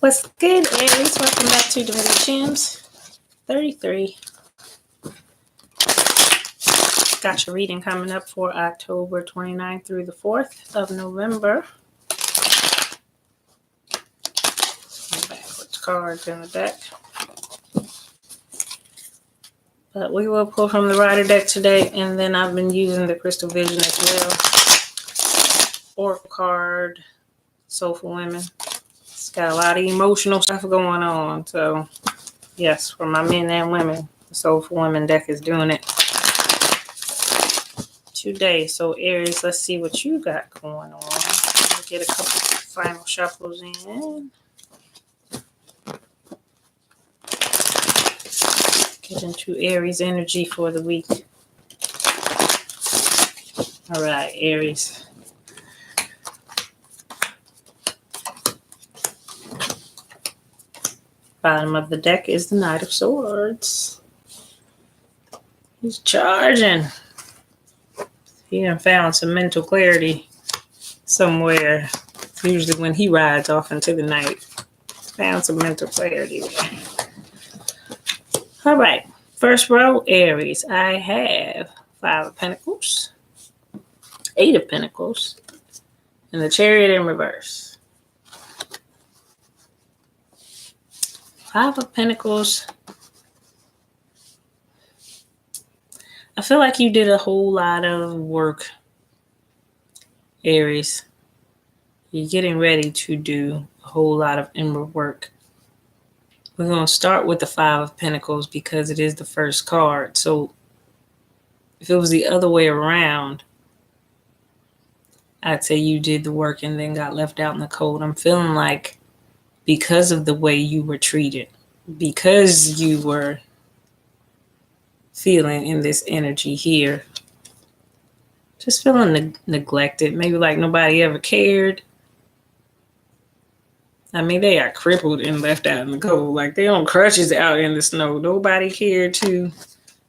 What's good, Aries? Welcome back to Divinity Gems 33. Got your reading coming up for October 29th through the 4th of November. Backwards cards in the deck. But we will pull from the Rider deck today, and then I've been using the Crystal Vision as well. Oracle card, Soulful Women. It's got a lot of emotional stuff going on. So, yes, for my men and women, the Soulful Women deck is doing it today. So, Aries, let's see what you got going on. Let me get a couple final shuffles in. Get into Aries energy for the week. All right, Aries. Bottom of the deck is the Knight of Swords. He's charging. He done found some mental clarity somewhere. Usually when he rides off into the night. Found some mental clarity there. All right. First row, Aries. I have 5 of Pentacles, 8 of Pentacles, and the Chariot in reverse. 5 of Pentacles. I feel like you did a whole lot of work, Aries. You're getting ready to do a whole lot of inward work. We're going to start with the 5 of Pentacles because it is the first card. So if it was the other way around, I'd say you did the work and then got left out in the cold. I'm feeling like because of the way you were treated, because you were feeling in this energy here, just feeling neglected, maybe like nobody ever cared. I mean, they are crippled and left out in the cold. Like they on crutches out in the snow. Nobody cared to,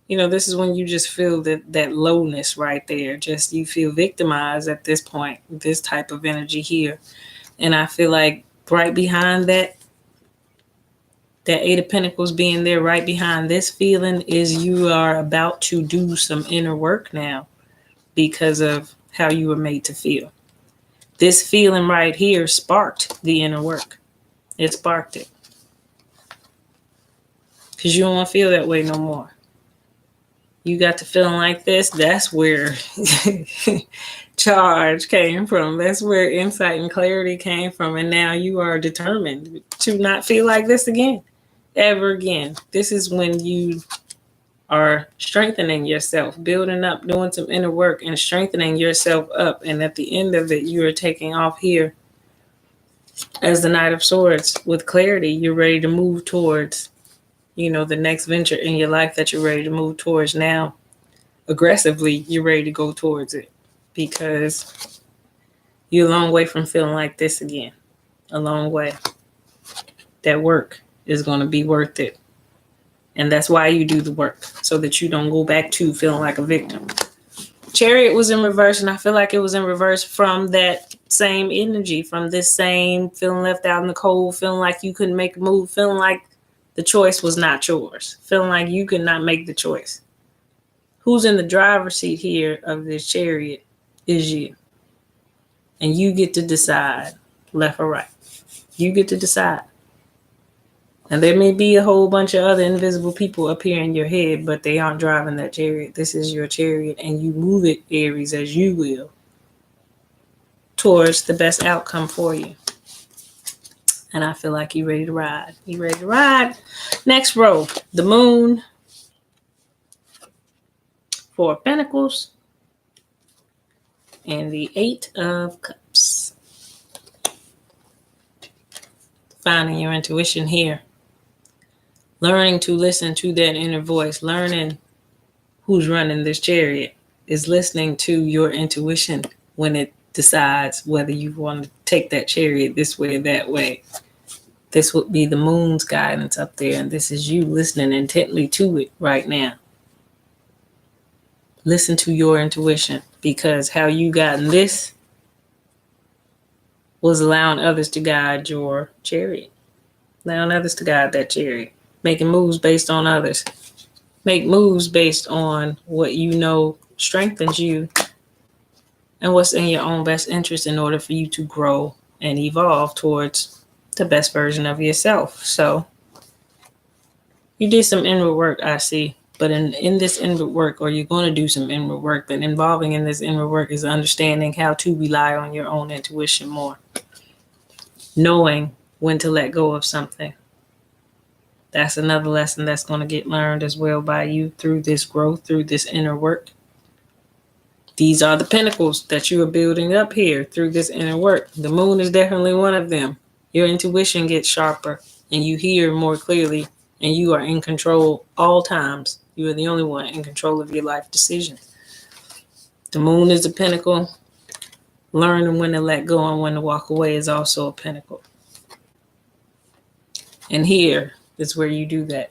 this is when you just feel that lowness right there. Just you feel victimized at this point, this type of energy here. And I feel like right behind that 8 of Pentacles being there right behind this feeling is you are about to do some inner work now because of how you were made to feel. This feeling right here sparked the inner work. It sparked it. Because you don't want to feel that way no more. You got to feeling like this. That's where charge came from. That's where insight and clarity came from. And now you are determined to not feel like this again. Ever again. This is when you are strengthening yourself, building up, doing some inner work and strengthening yourself up. And at the end of it, you are taking off here as the Knight of Swords with clarity. You're ready to move towards, the next venture in your life that you're ready to move towards now. Aggressively, you're ready to go towards it because you're a long way from feeling like this again. A long way. That work is going to be worth it. And that's why you do the work, so that you don't go back to feeling like a victim. Chariot was in reverse, and I feel like it was in reverse from that same energy, from this same feeling left out in the cold, feeling like you couldn't make a move, feeling like the choice was not yours, feeling like you could not make the choice. Who's in the driver's seat here of this chariot is you. And you get to decide left or right. You get to decide. And there may be a whole bunch of other invisible people up here in your head, but they aren't driving that chariot. This is your chariot, and you move it, Aries, as you will, towards the best outcome for you. And I feel like you're ready to ride. You ready to ride? Next row, the Moon, 4 of Pentacles, and the 8 of Cups. Finding your intuition here. Learning to listen to that inner voice, learning who's running this chariot is listening to your intuition when it decides whether you want to take that chariot this way or that way. This would be the Moon's guidance up there, and this is you listening intently to it right now. Listen to your intuition, because how you gotten this was allowing others to guide your chariot. allowing others to guide that chariot, making moves based on others. Make moves based on what you know strengthens you and what's in your own best interest in order for you to grow and evolve towards the best version of yourself. So you did some inward work, I see. But in this inward work, or you're going to do some inward work, but involving in this inward work is understanding how to rely on your own intuition more. Knowing when to let go of something. That's another lesson that's going to get learned as well by you through this growth, through this inner work. These are the pinnacles that you are building up here through this inner work. The moon is definitely one of them. Your intuition gets sharper and you hear more clearly, and you are in control all times. You are the only one in control of your life decisions. The moon is a pinnacle. Learning when to let go and when to walk away is also a pinnacle. And here is where you do that.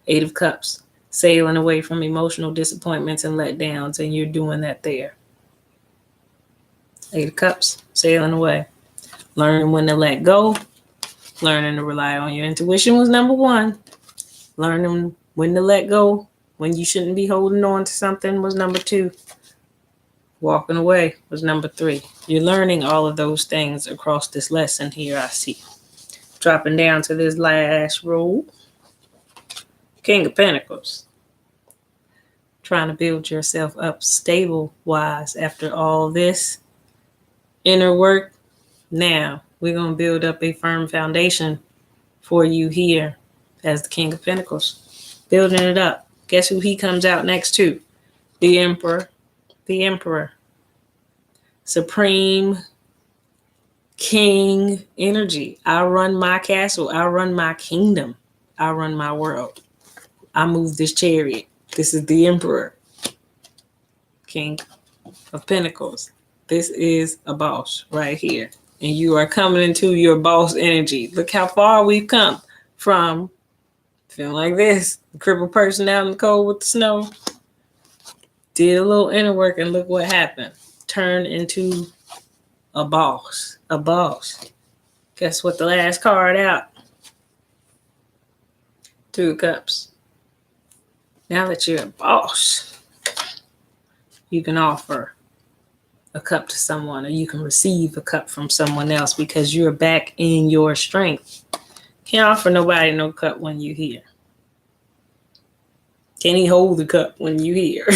8 of Cups. Sailing away from emotional disappointments and letdowns, and you're doing that there. 8 of Cups. Sailing away. Learning when to let go. Learning to rely on your intuition was number 1. Learning when to let go, when you shouldn't be holding on to something, was number 2. Walking away was number 3. You're learning all of those things across this lesson here, I see. Dropping down to this last row. King of Pentacles. Trying to build yourself up stable-wise after all this inner work. Now, we're going to build up a firm foundation for you here as the King of Pentacles. Building it up. Guess who he comes out next to? The Emperor. The Emperor. Supreme King energy. I run my castle. I run my kingdom. I run my world. I move this chariot. This is the Emperor. King of Pentacles. This is a boss right here. And you are coming into your boss energy. Look how far we've come from feeling like this. The crippled person out in the cold with the snow. Did a little inner work and look what happened. Turned into a boss. A boss. Guess what the last card out? 2 of Cups. Now that you're a boss, you can offer a cup to someone, or you can receive a cup from someone else because you're back in your strength. Can't offer nobody no cup when you're here. Can't even hold the cup when you're here.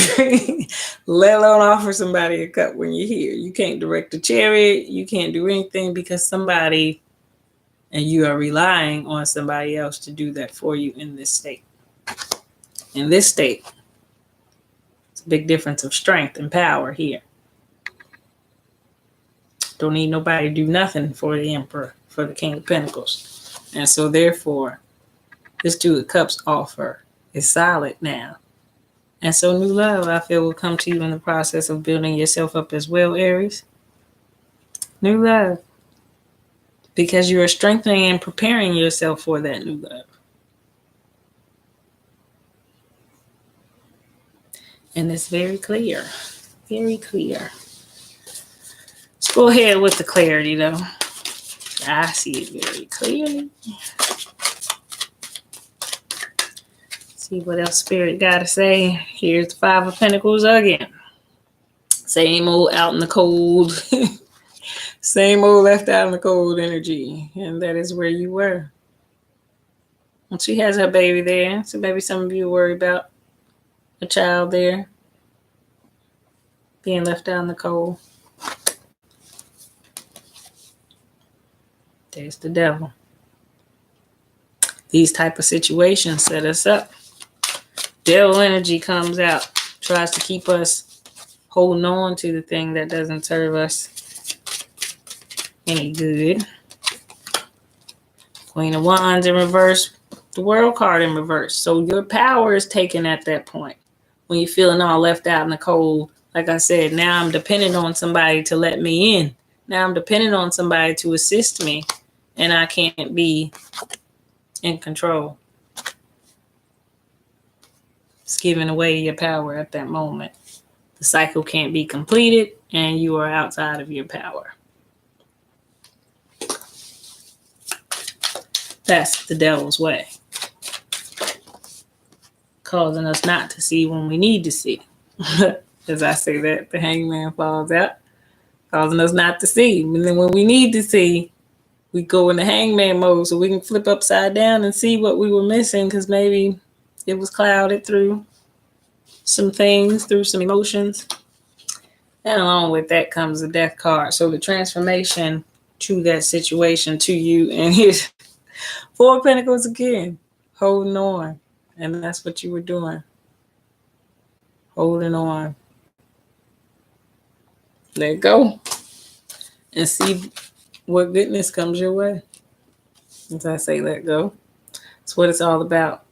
Let alone offer somebody a cup when you're here. You can't direct a chariot. You can't do anything because somebody, and you are relying on somebody else to do that for you in this state. In this state, it's a big difference of strength and power here. Don't need nobody to do nothing for the Emperor, for the King of Pentacles. And so therefore, this 2 of Cups offer is solid now. And so new love, I feel, will come to you in the process of building yourself up as well, Aries. New love. Because you are strengthening and preparing yourself for that new love. And it's very clear. Very clear. Let's go ahead with the clarity, though. I see it very clearly. See what else Spirit got to say. Here's the 5 of Pentacles again. Same old out in the cold. Same old left out in the cold energy. And that is where you were. And she has her baby there. So maybe some of you worry about a child there being left out in the cold. There's the devil. These type of situations set us up. Devil energy comes out, tries to keep us holding on to the thing that doesn't serve us any good. Queen of Wands in reverse, the World card in reverse. So your power is taken at that point. When you're feeling all left out in the cold, like I said, now I'm dependent on somebody to let me in. Now I'm dependent on somebody to assist me, and I can't be in control. It's giving away your power at that moment. The cycle can't be completed, and you are outside of your power. That's the devil's way, causing us not to see when we need to see. As I say that, the hangman falls out, causing us not to see. And then when we need to see, we go into hangman mode so we can flip upside down and see what we were missing, because maybe it was clouded through some things, through some emotions. And along with that comes the death card. So the transformation to that situation, to you, and his Four of Pentacles again, holding on. And that's what you were doing. Holding on. Let go. And see what goodness comes your way. As I say, let go. That's what it's all about.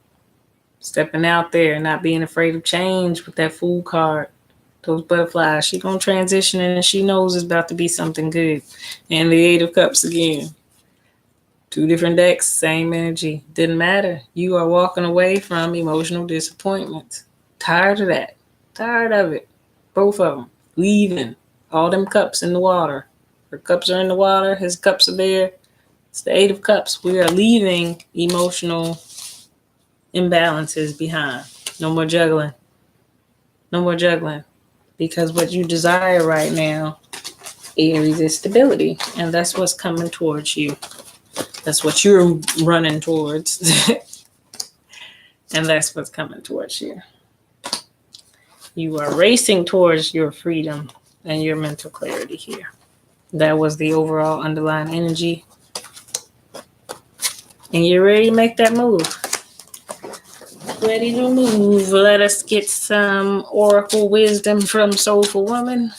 Stepping out there, not being afraid of change with that Fool card. Those butterflies. She's going to transition and she knows it's about to be something good. And the Eight of Cups again. Two different decks, same energy. Didn't matter. You are walking away from emotional disappointments. Tired of that. Tired of it. Both of them. Leaving. All them cups in the water. Her cups are in the water. His cups are there. It's the Eight of Cups. We are leaving emotional imbalances behind. No more juggling. No more juggling. Because what you desire right now, Aries, is stability. And that's what's coming towards you. That's what you're running towards. And that's what's coming towards you. You are racing towards your freedom and your mental clarity here. That was the overall underlying energy. And you're ready to make that move. Ready to move. Let us get some oracle wisdom from Soulful Woman.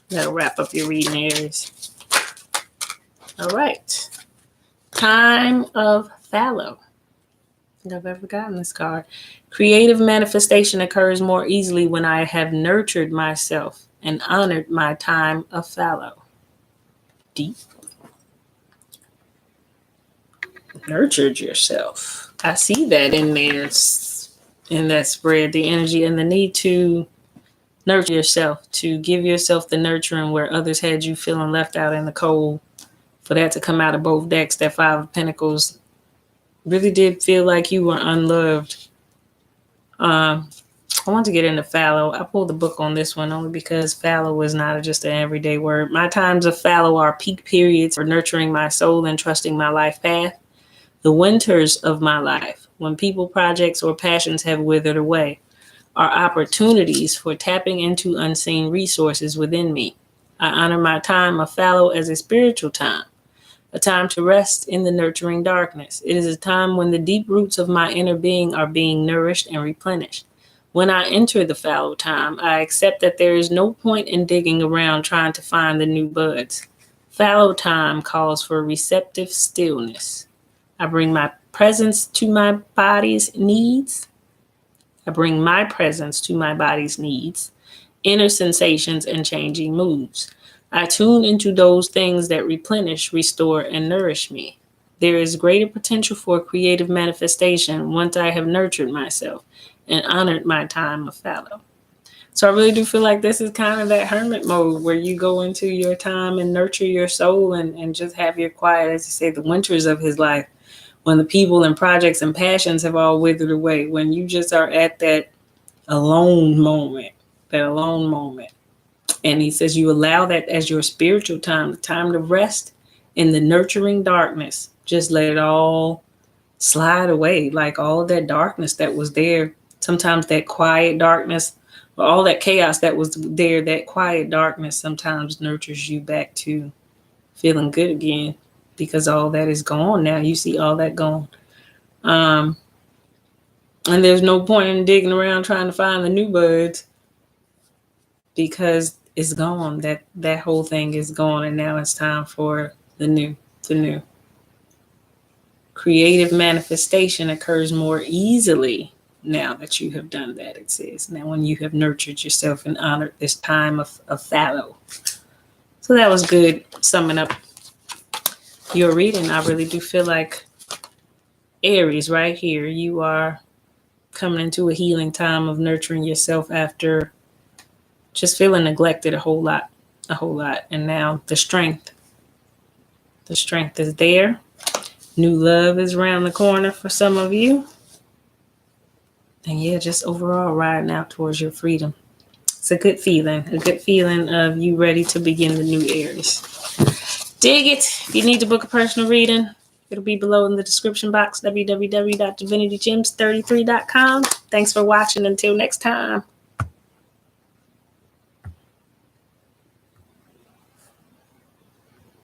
That'll wrap up your reading, Aries. All right. Time of Fallow. I think I've ever gotten this card. Creative manifestation occurs more easily when I have nurtured myself and honored my time of fallow. Deep. Nurtured yourself. I see that in there, in that spread, the energy and the need to nurture yourself, to give yourself the nurturing where others had you feeling left out in the cold. For that to come out of both decks, that Five of Pentacles really did feel like you were unloved. I want to get into fallow. I pulled the book on this one only because fallow is not just an everyday word. My times of fallow are peak periods for nurturing my soul and trusting my life path. The winters of my life, when people, projects, or passions have withered away, are opportunities for tapping into unseen resources within me. I honor my time of fallow as a spiritual time, a time to rest in the nurturing darkness. It is a time when the deep roots of my inner being are being nourished and replenished. When I enter the fallow time, I accept that there is no point in digging around trying to find the new buds. Fallow time calls for receptive stillness. I bring my presence to my body's needs. Inner sensations, and changing moods. I tune into those things that replenish, restore, and nourish me. There is greater potential for creative manifestation once I have nurtured myself and honored my time of fallow. So I really do feel like this is kind of that hermit mode where you go into your time and nurture your soul and just have your quiet, as you say, the winters of his life, when the people and projects and passions have all withered away, when you just are at that alone moment. And he says you allow that as your spiritual time, the time to rest in the nurturing darkness. Just let it all slide away, like all that darkness that was there. Sometimes that quiet darkness, or all that chaos that was there, that quiet darkness sometimes nurtures you back to feeling good again, because all that is gone now. You see all that gone. And there's no point in digging around trying to find the new buds, because it's gone. That whole thing is gone, and now it's time for the new. Creative manifestation occurs more easily now that you have done that, it says. Now when you have nurtured yourself and honored this time of fallow. So that was good summing up your reading. I really do feel like Aries right here, you are coming into a healing time of nurturing yourself after just feeling neglected a whole lot. And now the strength is there. New love is around the corner for some of you. And yeah, just overall riding out towards your freedom. It's a good feeling of you ready to begin the new Aries. Dig it. If you need to book a personal reading, it'll be below in the description box, www.divinitygems33.com. Thanks for watching. Until next time.